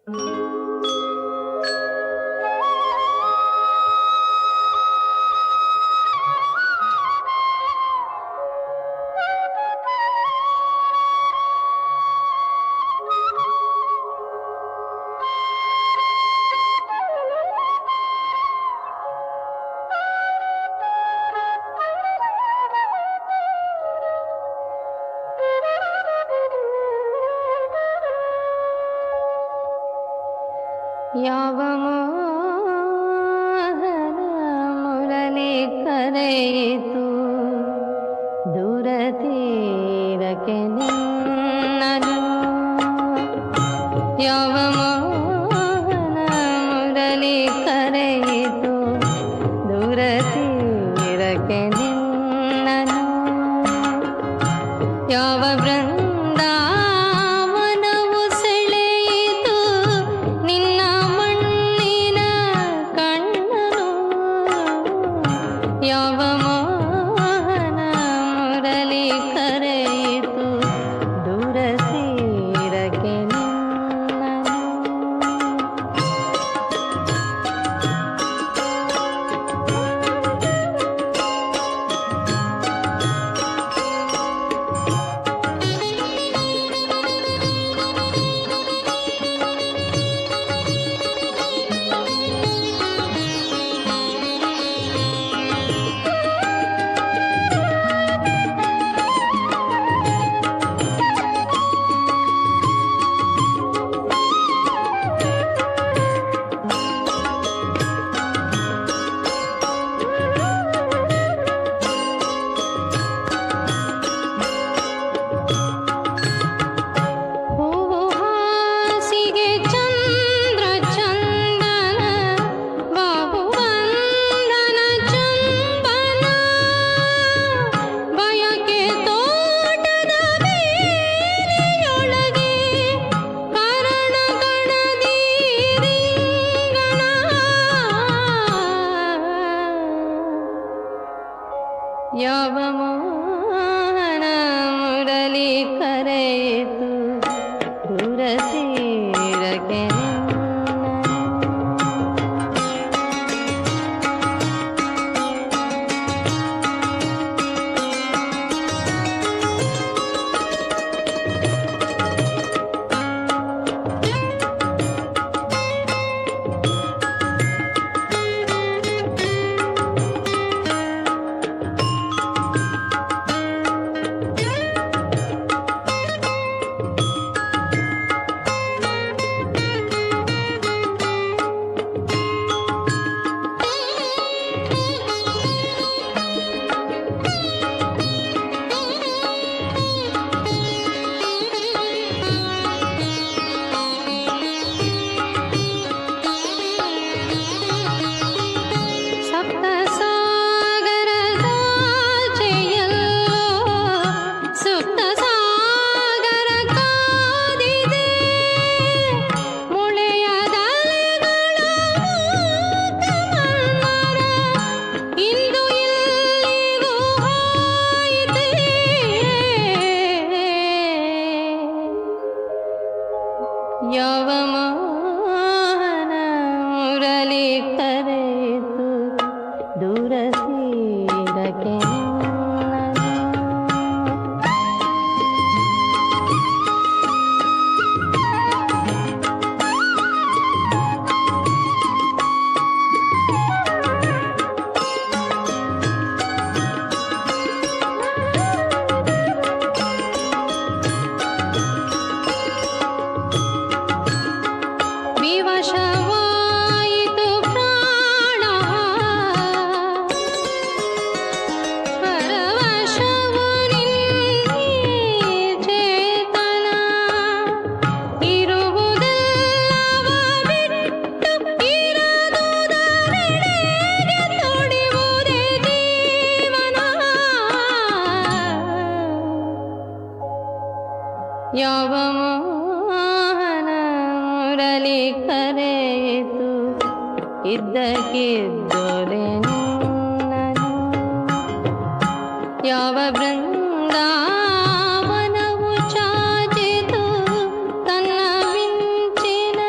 ಯಾವ ಮೋಹನ ಮುರಳಿ ಕರೆಯಿತು ದೂರ ತೀರಕ್ಕೆ ನಿನ್ನನು. ಯಾವ ಮೋಹನ ಮುರಳಿ ಕರೆಯಿತು ದೂರ ತೀರಕ್ಕೆ ನಿನ್ನನು. ಯಾವ ಬೃಂದಾವನವು ಸೆಳೆಯಿತು ನಿನ್ನ ಮಣ್ಣಿನ ಕಣ್ಣನು. ಯಾವ ಮೋಹನ ಮುರಳಿ ಕರೆಯಿತು ದೂರ ತೀರಕ್ಕೆ ನಿನ್ನನು. ಯಾವ ಮೋಹನ ಮುರಳಿ ಕರೆಯಿತು ದೂರ ತೀರಕ್ಕೆ ಯಾವ ಮೋಹನ ಮುರಳಿ ಕರೆಯಿತು ದೂರ ತೀರಕ್ಕೆ ನಿನ್ನನು. ವಿವಶವಾಯಿತು ಪ್ರಾಣ ಪರವಶವು ನಿನ್ನಿ ಚೇತನ. ಇರುವುದೆಲ್ಲವ ಬಿಟ್ಟು ಇರದುದರೆಡೆಗೆ ತೊಡಿಯುವುದೇ ಜೀವನ. ಯಾವ ಮೋಹನ ಮುರಳಿ ಕರೆಯಿತು ಇದ್ದಕ್ಕಿದ್ದೊರೆ ನಿನ್ನನು. ಯಾವ ಬೃಂದಾವನವು ಚಾಚಿತು ತನ್ನ ಮಿಂಚಿನ